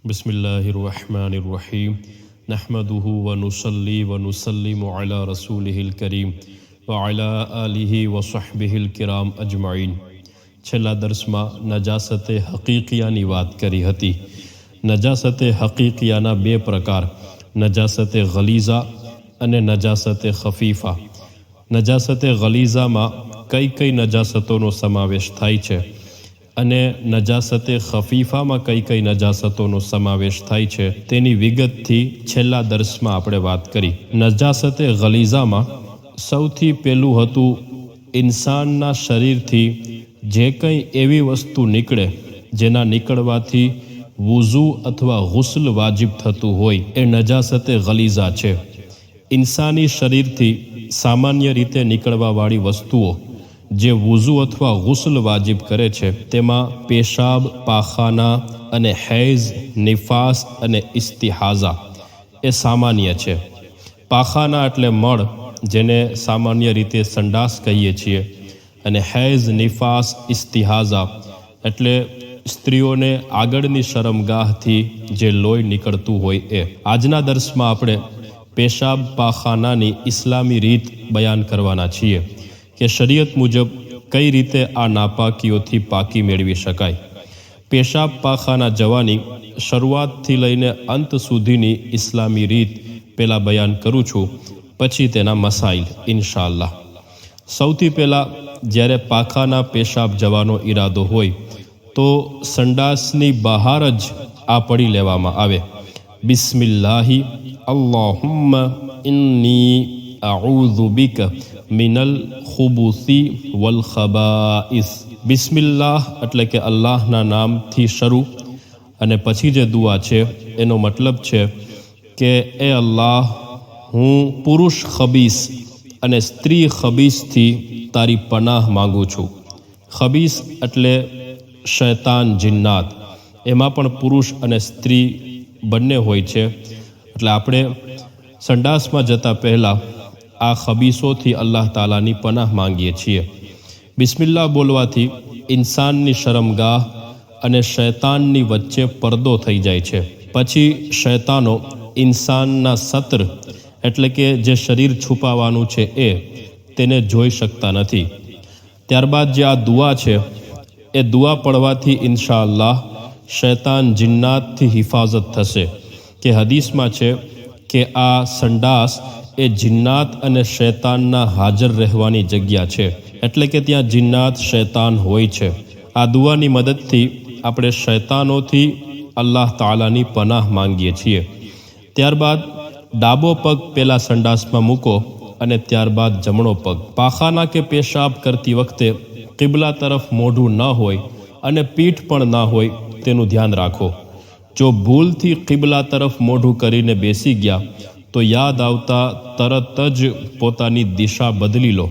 बिस्मिल्लाहिर्रहमानिर्रहीम नहमदुहु व नुसल्ली व नुसल्लिमु अला रसूलिहिल करीम व अला आलिहि व सहबिहिल किराम अजमाइन। छेल्ला दर्सમાં નજાસતે હકીકિયાની વાત કરી હતી। નજાસતે હકીકિયાના બે પ્રકાર, નજાસતે ગલીઝા અને નજાસતે ખફીફા। નજાસતે ગલીઝામાં કઈ કઈ નજાસતોનો સમાવેશ થાય છે અને નજાસતે ખફીફામાં કઈ કઈ નજાસતોનો સમાવેશ થાય છે તેની વિગતથી છેલ્લા દર્સમાં આપણે વાત કરી। નજાસતે ગલીઝામાં સૌથી પહેલું હતું ઇન્સાનના શરીરથી જે કંઈ એવી વસ્તુ નીકળે જેના નીકળવાથી વુઝુ અથવા ગુસ્લ વાજિબ થતું હોય એ નજાસતે ગલીઝા છે। ઇન્સાની શરીરથી સામાન્ય રીતે નીકળવાવાળી વસ્તુઓ જે વુઝુ અથવા ગુસ્લ વાજિબ કરે છે તેમાં પેશાબ, પાખાના અને હૈઝ, નિફાસ અને ઇસ્તિહાઝા એ સામાન્ય છે। પાખાના એટલે મળ, જેને સામાન્ય રીતે સંડાસ કહીએ છીએ, અને હૈઝ, નિફાસ, ઇસ્તિહાઝા એટલે સ્ત્રીઓને આગળની શરમગાહથી જે લોહી નીકળતું હોય એ। આજના દર્સમાં આપણે પેશાબ પાખાનાની ઇસ્લામી રીત બયાન કરવાના છીએ કે શરીયત મુજબ કઈ રીતે આ નાપાકીઓથી પાકી મેળવી શકાય। પેશાબ પાખાના જવાની શરૂઆતથી લઈને અંત સુધીની ઇસ્લામી રીત પહેલાં બયાન કરું છું, પછી તેના મસાઇલ ઇન્શાઅલ્લાહ। સૌથી પહેલાં જ્યારે પાખાના પેશાબ જવાનો ઈરાદો હોય તો સંડાસની બહાર જ આ પડી લેવામાં આવે, બિસ્મિલ્લાહી અલ્લાહુમ્મા ઇન્ની અઉઝુ બિક મિનલ ખુબુસી વલ ખબાઇસ। બિસ્મિલ્લાહ એટલે કે અલ્લાહના નામથી શરૂ, અને પછી જે દુઆ છે એનો મતલબ છે કે એ અલ્લાહ, હું પુરુષ ખબીસ અને સ્ત્રી ખબીસથી તારી પનાહ માંગુ છું। ખબીસ એટલે શૈતાન, જિન્નાત, એમાં પણ પુરુષ અને સ્ત્રી બંને હોય છે, એટલે આપણે સંડાસમાં જતાં પહેલાં આ ખબીસોથી અલ્લાહ તાલાની પનાહ માંગીએ છીએ। બિસ્મિલ્લાહ બોલવાથી ઇન્સાનની શરમગાહ અને શૈતાનની વચ્ચે પડદો થઈ જાય છે। પછી શૈતાનો ઇન્સાનના સત્ર એટલે કે જે શરીર છુપાવવાનું છે તેને જોઈ શકતા નથી। ત્યારબાદ જે આ દુઆ છે એ દુઆ પડવાથી ઇન્શાઅલ્લાહ શૈતાન, જિન્નાતથી હિફાજત થશે, કે હદીસમાં છે કે આ સંડાસ એ જિન્નાત અને શૈતાનના હાજર રહેવાની જગ્યા છે, એટલે કે ત્યાં જિન્નાત, શૈતાન હોય છે। આ દુઆની મદદથી આપણે શૈતાનોથી અલ્લાહ તાલાની પનાહ માંગીએ છીએ। ત્યારબાદ ડાબો પગ પહેલાં સંડાસમાં મૂકો અને ત્યારબાદ જમણો પગ। પાખાના કે પેશાબ કરતી વખતે કિબલા તરફ મોઢું ન હોય અને પીઠ પણ ના હોય તેનું ધ્યાન રાખો। જો ભૂલથી કિબલા તરફ મોઢું કરીને બેસી ગયા તો યાદ આવતા તરત જ પોતાની દિશા બદલી લો।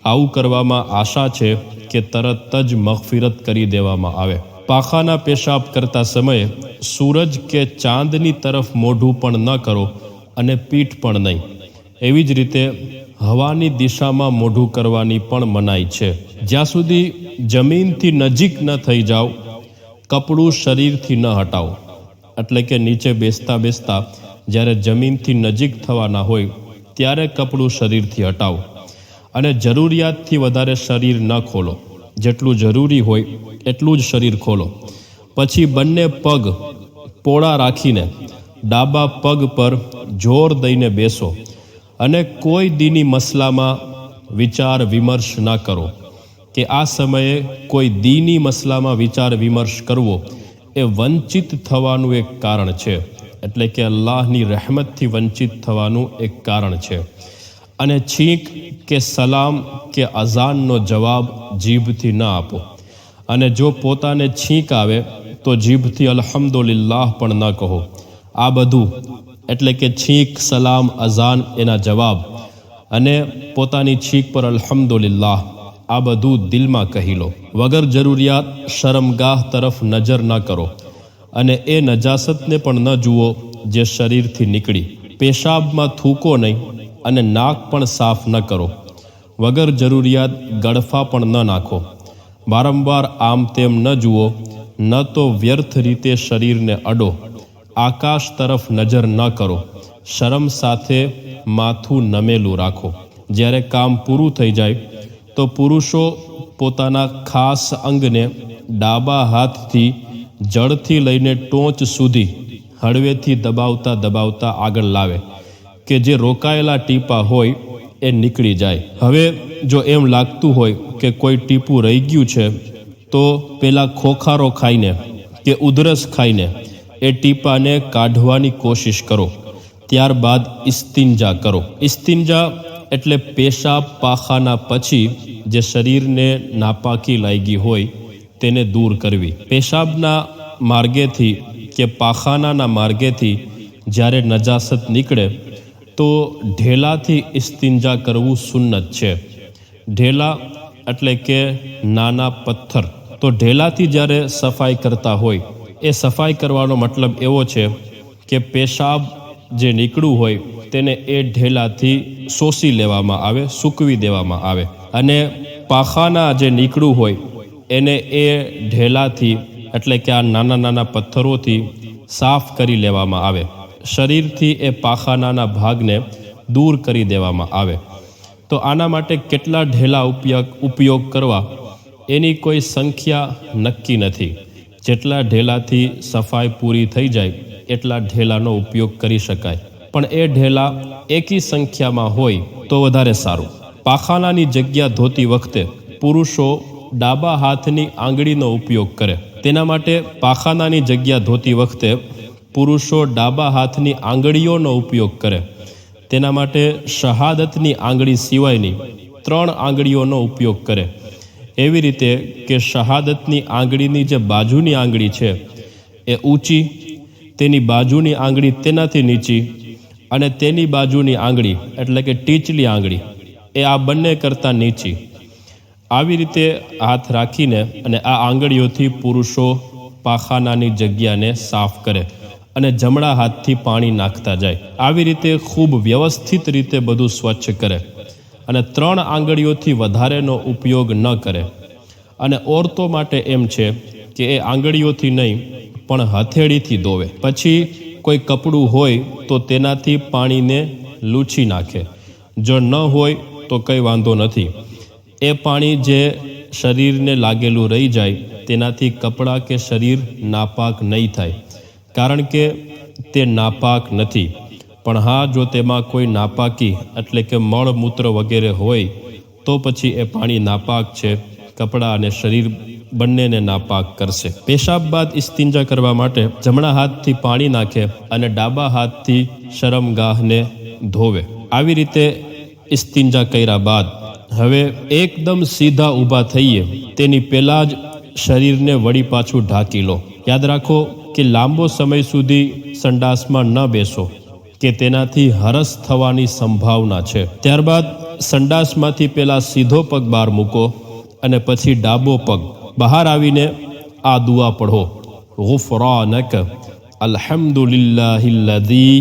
આવું કરવામાં આશા છે કે તરત જ મગફિરત કરી દેવામાં આવે। પાખાના પેશાબ કરતા સમયે સૂરજ કે ચાંદની તરફ મોઢું પણ ન કરો અને પીઠ પણ નહીં। એવી જ રીતે હવાની દિશામાં મોઢું કરવાની પણ મનાઈ છે। જ્યાં સુધી જમીનથી નજીક ન થઈ જાઓ, કપડું શરીરથી ન હટાવો, એટલે કે નીચે બેસતા બેસતા જ્યારે જમીનથી નજીક થવાના હોય ત્યારે કપડું શરીરથી હટાવો, અને જરૂરિયાતથી વધારે શરીર ન ખોલો, જેટલું જરૂરી હોય એટલું જ શરીર ખોલો। પછી બંને પગ પોળા રાખીને ડાબા પગ પર જોર દઈને બેસો, અને કોઈ દીની મસલામાં વિચાર વિમર્શ ન કરો, કે આ સમયે કોઈ દીની મસલામાં વિચાર વિમર્શ કરવો એ વંચિત થવાનું એક કારણ છે, એટલે કે અલ્લાહની રહેમતથી વંચિત થવાનું એક કારણ છે। અને છીંક કે સલામ કે અઝાનનો જવાબ જીભથી ન આપો, અને જો પોતાને છીંક આવે તો જીભથી અલ્હમ્દુલિલ્લાહ પણ ન કહો। આ બધું એટલે કે છીંક, સલામ, અઝાન એના જવાબ અને પોતાની છીંક પર અલ્હમ્દુલિલ્લાહ, આ બધું દિલમાં કહી લો। વગર જરૂરિયાત શરમગાહ તરફ નજર ન કરો, અને એ નજાસતને પણ ન જુઓ જે શરીરથી નીકળી। પેશાબમાં થૂકો નહીં અને નાક પણ સાફ ન કરો। વગર જરૂરિયાત ગળફા પણ ન નાખો। વારંવાર આમ તેમ ન જુઓ, ન તો વ્યર્થ રીતે શરીરને અડો, આકાશ તરફ નજર ન કરો, શરમ સાથે માથું નમેલું રાખો. જ્યારે કામ પૂરું થઈ જાય તો પુરુષો પોતાના ખાસ અંગને ડાબા હાથથી જડથી લઈને ટોચ સુધી હળવેથી દબાવતા દબાવતા આગળ લાવે કે જે રોકાયેલા ટીપા હોય એ નીકળી જાય. હવે જો એમ લાગતું હોય કે કોઈ ટીપું રહી ગયું છે તો પેલા ખોખારો ખાઈને કે ઉધરસ ખાઈને એ ટીપાને કાઢવાની કોશિશ કરો. ત્યારબાદ ઇસ્તિંજા કરો. ઇસ્તિંજા એટલે પેશાબ પાખાના પછી જે શરીરને નાપાકી લાગી હોય તેને દૂર કરવી. પેશાબના માર્ગેથી કે પાખાનાના માર્ગેથી જ્યારે નજાસત નીકળે તો ઢેલાથી ઇસ્તિંજા કરવું સુન્નત છે. ઢેલા એટલે કે નાના પથ્થર. તો ઢેલાથી જ્યારે સફાઈ કરતા હોય એ સફાઈ કરવાનો મતલબ એવો છે કે પેશાબ જે નીકળ્યું હોય તેને એ ઢેલાથી શોષી લેવામાં આવે, સૂકવી દેવામાં આવે, અને પાખાના જે નીકળ્યું હોય એને એ ઢેલાથી એટલે કે આ નાના નાના પથ્થરોથી સાફ કરી લેવામાં આવે. શરીરથી એ પાખાનાના ભાગને દૂર કરી દેવામાં આવે. તો આના માટે કેટલા ઢેલા ઉપયોગ કરવા એની કોઈ સંખ્યા નક્કી નથી. જેટલા ઢેલાથી સફાઈ પૂરી થઈ જાય એટલા ઢેલાનો ઉપયોગ કરી શકાય, પણ એ ઢેલા એકી સંખ્યામાં હોય તો વધારે સારું. પાખાનાની જગ્યા ધોતી વખતે પુરુષો ડાબા હાથની આંગળીનો ઉપયોગ કરે. તેના માટે પાખાનાની જગ્યા ધોતી વખતે પુરુષો ડાબા હાથની આંગળીઓનો ઉપયોગ કરે. તેના માટે શહાદતની આંગળી સિવાયની 3 આંગળીઓનો ઉપયોગ કરે. એવી રીતે કે શહાદતની આંગળીની જે બાજુની આંગળી છે એ ઊંચી, તેની બાજુની આંગળી તેનાથી નીચી, અને તેની બાજુની આંગળી એટલે કે ટીચલી આંગળી એ આ બંને કરતાં નીચી. આવી રીતે હાથ રાખીને અને આ આંગળીઓથી પુરુષો પાખાનાની જગ્યાને સાફ કરે અને જમણા હાથથી પાણી નાખતા જાય. આવી રીતે ખૂબ વ્યવસ્થિત રીતે બધું સ્વચ્છ કરે અને 3 આંગળીઓથી વધારેનો ઉપયોગ ન કરે. અને ઓરતો માટે એમ છે કે એ આંગળીઓથી નહીં પણ હથેળીથી ધોવે. પછી કોઈ કપડું હોય તો તેનાથી પાણીને લૂછી નાખે. જો ન હોય તો કંઈ વાંધો નથી. એ પાણી જે શરીરને લાગેલું રહી જાય તેનાથી કપડાં કે શરીર નાપાક નહીં થાય, કારણ કે તે નાપાક નથી. પણ હા, જો તેમાં કોઈ નાપાકી એટલે કે મળમૂત્ર વગેરે હોય તો પછી એ પાણી નાપાક છે, કપડાં અને શરીર બંનેને નાપાક કરશે. પેશાબ બાદ ઇસ્તિંજા કરવા માટે જમણા હાથથી પાણી નાખે અને ડાબા હાથથી શરમગાહને ધોવે. આવી રીતે ઇસ્તિંજા કર્યા બાદ હવે એકદમ સીધા ઊભા થઈએ તેની પહેલાં જ શરીરને વળી પાછું ઢાંકી લો. યાદ રાખો કે લાંબો સમય સુધી સંડાસમાં ન બેસો કે તેનાથી હરસ થવાની સંભાવના છે. ત્યારબાદ સંડાસમાંથી પહેલા સીધો પગ બહાર મૂકો અને પછી ડાબો પગ બહાર આવીને આ દુઆ પઢો. ગુફરાનક અલ્હમ્દુલિલ્લાહિલ્લઝી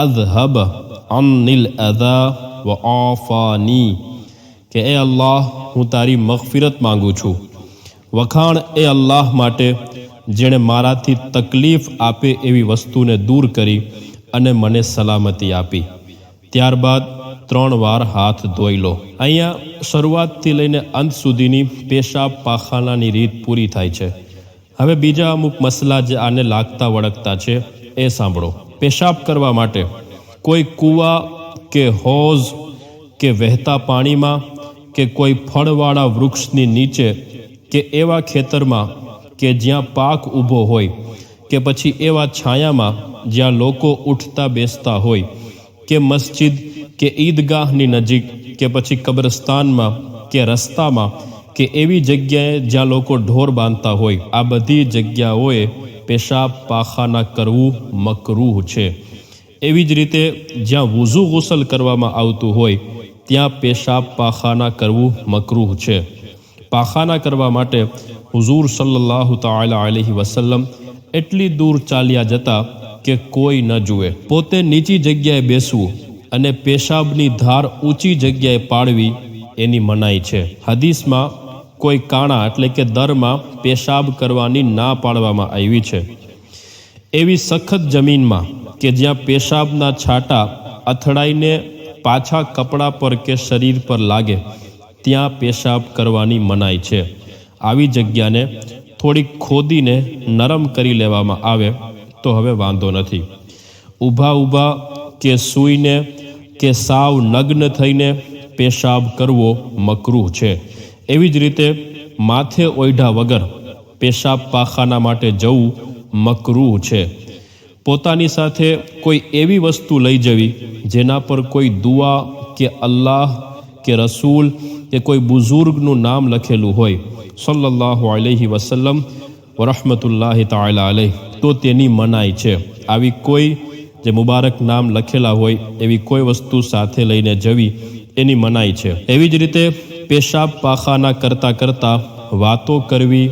અઝહબ અન્નિલ અઝા વ આફાની, કે એ અલ્લાહ, હું તારી મગફિરત માંગુ છું. વખાણ એ અલ્લાહ માટે જેણે મારાથી તકલીફ આપે એવી વસ્તુને દૂર કરી અને મને સલામતી આપી. ત્યારબાદ 3 વાર હાથ ધોઈ લો. અહીંયા શરૂઆતથી લઈને અંત સુધીની પેશાબ પાખાનાની રીત પૂરી થાય છે. હવે બીજા અમુક મસલા જે આને લાગતા વળગતા છે એ સાંભળો. પેશાબ કરવા માટે કોઈ કૂવા કે હોઝ કે વહેતા પાણીમાં કે કોઈ ફળવાળા વૃક્ષની નીચે કે એવા ખેતરમાં કે જ્યાં પાક ઊભો હોય કે પછી એવા છાયામાં જ્યાં લોકો ઉઠતા બેસતા હોય કે મસ્જિદ કે ઈદગાહની નજીક કે પછી કબ્રસ્તાનમાં કે રસ્તામાં કે એવી જગ્યાએ જ્યાં લોકો ઢોર બાંધતા હોય, આ બધી જગ્યાઓએ પેશાબ પાખાના કરવું મકરૂહ છે. એવી જ રીતે જ્યાં વુઝુ ગુસલ કરવામાં આવતું હોય ત્યાં પેશાબ પાખાના કરવું મકરૂહ છે. પાખાના કરવા માટે હુઝૂર સલ્લલ્લાહુ તઆલા અલૈહિ વસલ્લમ એટલી દૂર ચાલ્યા જતા કે કોઈ ન જુએ. પોતે નીચી જગ્યાએ બેસવું અને પેશાબની ધાર ઊંચી જગ્યાએ પાડવી એની મનાઈ છે. હદીસમાં કોઈ કાણા એટલે કે દરમાં પેશાબ કરવાની ના પાડવામાં આવી છે. એવી સખત જમીનમાં કે જ્યાં પેશાબના છાંટા અથડાઈને પાછા કપડા પર કે શરીર પર લાગે ત્યાં પેશાબ કરવાની મનાઈ છે. આવી જગ્યાને થોડીક ખોદીને નરમ કરી લેવામાં આવે તો હવે વાંધો નથી. ઊભા કે સૂઈને કે સાવ નગ્ન થઈને પેશાબ કરવો મકરૂહ છે. એવી જ રીતે માથે ઓઢ્યા વગર પેશાબ પાખાના માટે જવું મકરૂહ છે. પોતાની સાથે કોઈ એવી વસ્તુ લઈ જવી જેના પર કોઈ દુઆ કે અલ્લાહ કે રસૂલ કે કોઈ બુઝુર્ગનું નામ લખેલું હોય સલ્લલ્લાહુ અલૈહિ વસલ્લમ વરહમતુલ્લાહિ તાલા અલૈહ, તો તેની મનાઈ છે. આવી કોઈ જે મુબારક નામ લખેલા હોય એવી કોઈ વસ્તુ સાથે લઈને જવી એની મનાઈ છે. એવી જ રીતે પેશાબ પાખાના કરતાં વાતો કરવી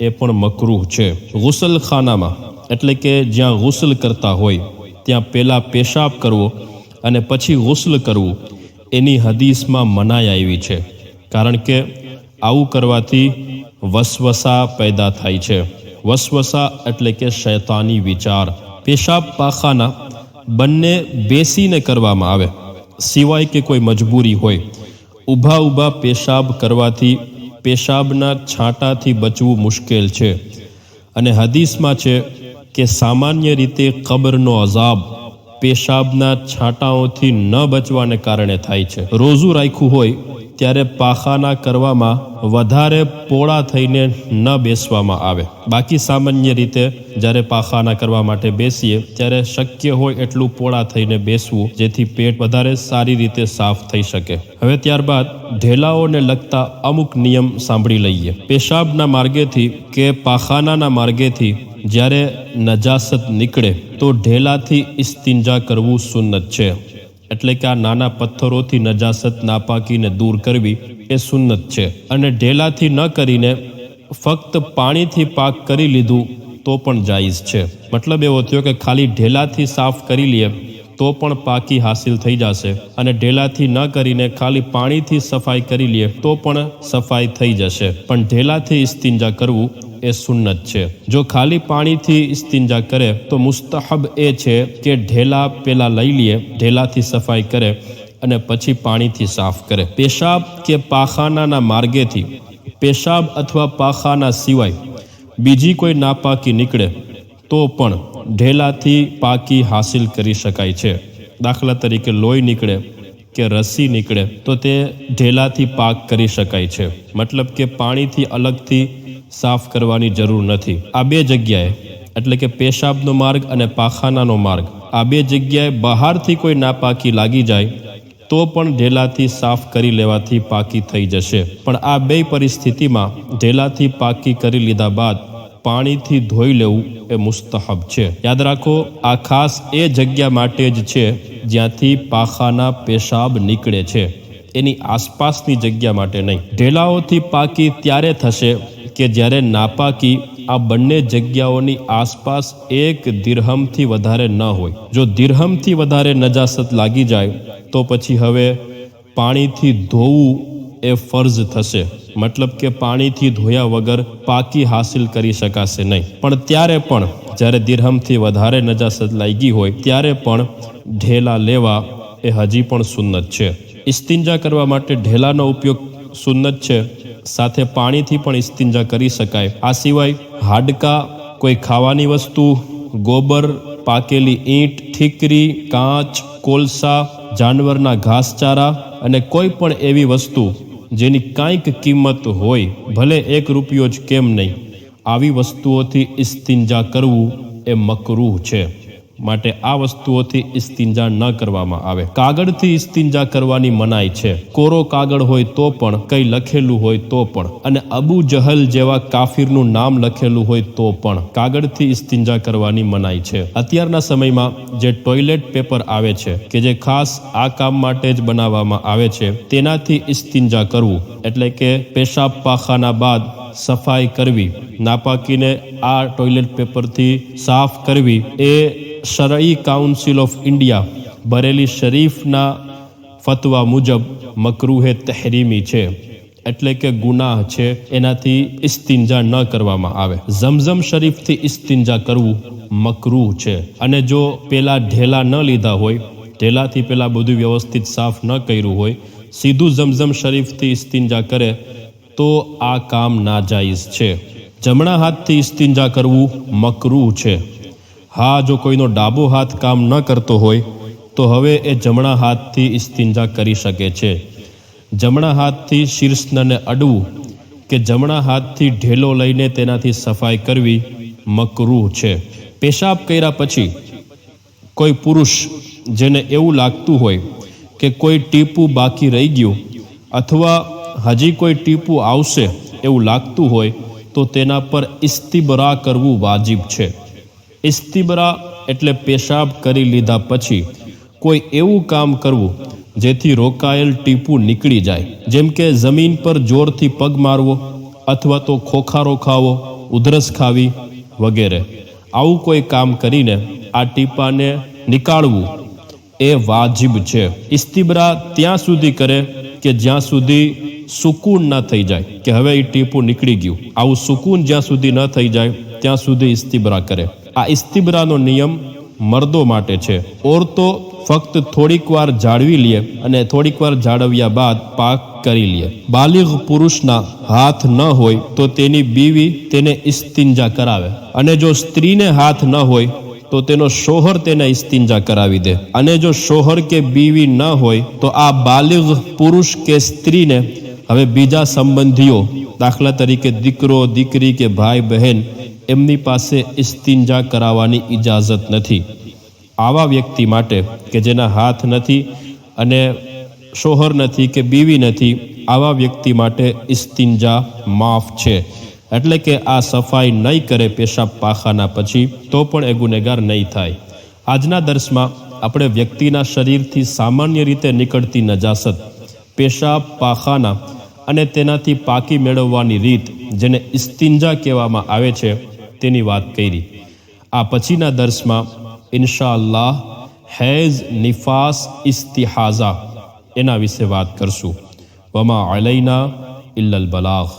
એ પણ મકરૂહ છે. ગુસલખાનામાં એટલે કે જ્યાં ગુસ્લ કરતા હોય ત્યાં પહેલાં પેશાબ કરવો અને પછી ગુસ્લ કરવું એની હદીસમાં મનાઈ આવી છે. કારણ કે આવું કરવાથી વસવસા પેદા થાય છે. વસવસા એટલે કે શૈતાની વિચાર. પેશાબ પાખાના બંને બેસીને કરવામાં આવે, સિવાય કે કોઈ મજબૂરી હોય. ઊભા પેશાબ કરવાથી પેશાબના છાંટાથી બચવું મુશ્કેલ છે. અને હદીસમાં છે કે સામાન્ય રીતે કબરનો અઝાબ પેશાબના છાંટાઓથી ન બચવાને કારણે થાય છે. રોઝું રાખ્યું હોય ત્યારે પાખાના કરવામાં વધારે પોળા થઈને ન બેસવામાં આવે. બાકી સામાન્ય રીતે જ્યારે પાખાના કરવા માટે બેસીએ ત્યારે શક્ય હોય એટલું પોળા થઈને બેસવું, જેથી પેટ વધારે સારી રીતે સાફ થઈ શકે. હવે ત્યારબાદ ઢેલાઓને લગતા અમુક નિયમ સાંભળી લઈએ. પેશાબના માર્ગેથી કે પાખાનાના માર્ગેથી જ્યારે નજાસત નીકળે તો ઢેલાથી ઇસ્તિંજા કરવું સુન્નત છે. એટલે કે આ નાના પથ્થરોથી નજાસત નાપાકીને દૂર કરવી એ સુન્નત છે. અને ઢેલાથી ન કરીને ફક્ત પાણીથી પાક કરી લીધું તો પણ જાયઝ છે. મતલબ એવો થયો કે ખાલી ઢેલાથી સાફ કરી લઈએ તો પણ પાકી હાસિલ થઈ જશે, અને ઢેલાથી ન કરીને ખાલી પાણીથી સફાઈ કરી લઈએ તો પણ સફાઈ થઈ જશે. પણ ઢેલાથી ઇસ્તિંજા કરવું એ સુન્નત છે. જો ખાલી પાણીથી ઇસ્તિંજા કરે તો મુસ્તહબ એ છે કે ઢેલા પેલા લઈ લઈએ, ઢેલાથી સફાઈ કરે અને પછી પાણીથી સાફ કરે. પેશાબ કે પાખાનાના માર્ગેથી પેશાબ અથવા પાખાના સિવાય બીજી કોઈ નાપાકી નીકળે તો પણ ઢેલાથી પાકી હાસિલ કરી શકાય છે. દાખલા તરીકે લોહી નીકળે કે રસી નીકળે તો તે ઢેલાથી પાક કરી શકાય છે. મતલબ કે પાણીથી અલગથી સાફ કરવાની જરૂર નથી. આ બે જગ્યાએ એટલે કે પેશાબનો માર્ગ અને પાખાનાનો માર્ગ, આ બે જગ્યાએ બહારથી કોઈ નાપાકી લાગી જાય તો પણ ઢેલાથી સાફ કરી લેવાથી પાકી થઈ જશે. પણ આ બે પરિસ્થિતિમાં ઢેલાથી પાકી કરી લીધા બાદ પાણીથી ધોઈ લેવું એ મુસ્તહબ છે. યાદ રાખો, આ ખાસ એ જગ્યા માટે જ છે જ્યાંથી પાખાના પેશાબ નીકળે છે, એની આસપાસની જગ્યા માટે નહીં. ઢેલાઓથી પાકી ત્યારે થશે કે જ્યારે નાપાકી આ બંને જગ્યાઓની આસપાસ 1 દિરહમથી વધારે ન હોય. જો દિરહમથી વધારે નજાસત લાગી જાય તો પછી હવે પાણીથી ધોવું એ ફરજ થશે. મતલબ કે પાણીથી ધોયા વગર પાકી હાસિલ કરી શકાશે નહીં. પણ ત્યારે પણ જ્યારે દિરહમથી વધારે નજાસત લાગી હોય ત્યારે પણ ઢેલા લેવા એ હજી પણ સુન્નત છે. ઇસ્તિંજા કરવા માટે ઢેલાનો ઉપયોગ સુન્નત છે, સાથે પાણીથી પણ ઇસ્તિંજા કરી શકાય. આ સિવાય હાડકા, કોઈ ખાવાની વસ્તુ, ગોબર, પાકેલી ઈંટ, ઠીકરી, કાચ, કોલસા, જાનવરના ઘાસચારા અને કોઈ પણ એવી વસ્તુ જેની કાંઈક કિંમત હોય, ભલે 1 રૂપિયો જ કેમ નહીં, આવી વસ્તુઓથી ઇસ્તિંજા કરવું એ મકરૂહ છે. માટે આ વસ્તુઓથી ઇસ્તિંજા ન કરવામાં આવે. કાગળથી ઇસ્તિંજા કરવાની મનાઈ છે. કોરો કાગળ હોય તો પણ, કંઈ લખેલું હોય તો પણ, અને અબુ જહલ જેવા કાફિરનું નામ લખેલું હોય તો પણ કાગળથી ઇસ્તિંજા કરવાની મનાઈ છે. અત્યારના સમયમાં જે ટોયલેટ પેપર આવે છે કે જે ખાસ આ કામ માટે જ બનાવવામાં આવે છે, તેનાથી ઇસ્તિંજા કરવું એટલે કે પેશાબ પાખાના બાદ સફાઈ કરવી, નાપાકીને આ ટોયલેટ પેપરથી સાફ કરવી એ શરઈ કાઉન્સિલ ઓફ ઇન્ડિયા બરેલી શરીફના ફતવા મુજબ મકરૂહે તહરીમી છે, એટલે કે ગુનાહ છે. એનાથી ઇસ્તિંજા ન કરવામાં આવે. ઝમઝમ શરીફથી ઇસ્તિંજા કરવું મકરૂહ છે. અને જો પેલા ઢેલા ન લીધા હોય, ઢેલાથી પેલા બધું વ્યવસ્થિત સાફ ન કર્યું હોય, સીધું ઝમઝમ શરીફથી ઇસ્તિંજા કરે તો આ કામ નાજાયઝ છે. જમણા હાથથી ઇસ્તિંજા કરવું મકરૂહ છે. હા, જો કોઈનો ડાબો હાથ કામ ન કરતો હોય તો હવે એ જમણા હાથથી ઇસ્તિંજા કરી શકે છે. જમણા હાથથી શીર્ષને અડવું કે જમણા હાથથી ઢેલો લઈને તેનાથી સફાઈ કરવી મકરૂહ છે. પેશાબ કર્યા પછી કોઈ પુરુષ જેને એવું લાગતું હોય કે કોઈ ટીપું બાકી રહી ગયું અથવા હજી કોઈ ટીપું આવશે એવું લાગતું હોય તો તેના પર ઇસ્તિબરા કરવું વાજિબ છે. ઇસ્તિબરા એટલે પેશાબ કરી લીધા પછી કોઈ એવું કામ કરવું જેથી રોકાયેલ ટીપું નીકળી જાય, જેમ કે જમીન પર જોરથી પગ મારવો અથવા તો ખોખારો ખાવો, ઉધરસ ખાવી વગેરે. આવું કોઈ કામ કરીને આ ટીપાને નીકાળવું એ વાજિબ છે. ઇસ્તિબરા ત્યાં સુધી કરે કે જ્યાં સુધી સુકૂન ન થઈ જાય કે હવે એ ટીપું નીકળી ગયું. આવું સુકૂન જ્યાં સુધી ન થઈ જાય ત્યાં સુધી ઇસ્તિબરા કરે. આ ઇસ્તિબરાનો નિયમ મર્દો માટે છે. ઓરતો ફક્ત થોડીક વાર જાળવી લે અને થોડીક વાર જાળવ્યા બાદ પાક કરી લે. બાલિગ પુરુષના હાથ ન હોય તો તેની બીવી તેને ઇસ્તિંજા કરાવે, અને જો સ્ત્રીને હાથ ન હોય તો તેનો શોહર તેને ઇસ્તિંજા કરાવી દે. અને જો શોહર કે બીવી ન હોય તો આ બાલિગ પુરુષ કે સ્ત્રીને હવે બીજા સંબંધીઓ, દાખલા તરીકે દીકરો, દીકરી કે ભાઈ બહેન, એમની પાસે ઇસ્તિંજા કરાવવાની ઇજાઝત નથી. આવા વ્યક્તિ માટે કે જેના હાથ નથી અને શોહર નથી કે બીવી નથી, આવા વ્યક્તિ માટે ઇસ્તિંજા માફ છે. એટલે કે આ સફાઈ નહીં કરે પેશાબ પાખાના પછી તો પણ એ ગુનેગાર નહીં થાય. આજના દર્શમાં આપણે વ્યક્તિના શરીરથી સામાન્ય રીતે નીકળતી નજાસત, પેશાબ પાખાના અને તેનાથી પાકી મેળવવાની રીત, જેને ઇસ્તિંજા કહેવામાં આવે છે, તેની વાત કરી. આ પછીના દર્શમાં ઇન્શાઅલ્લાહ હૈઝ, નિફાસ, ઇસ્તિહાઝા એના વિશે વાત કરશું. વમા અલૈના ઇલ્લલ બલાગ.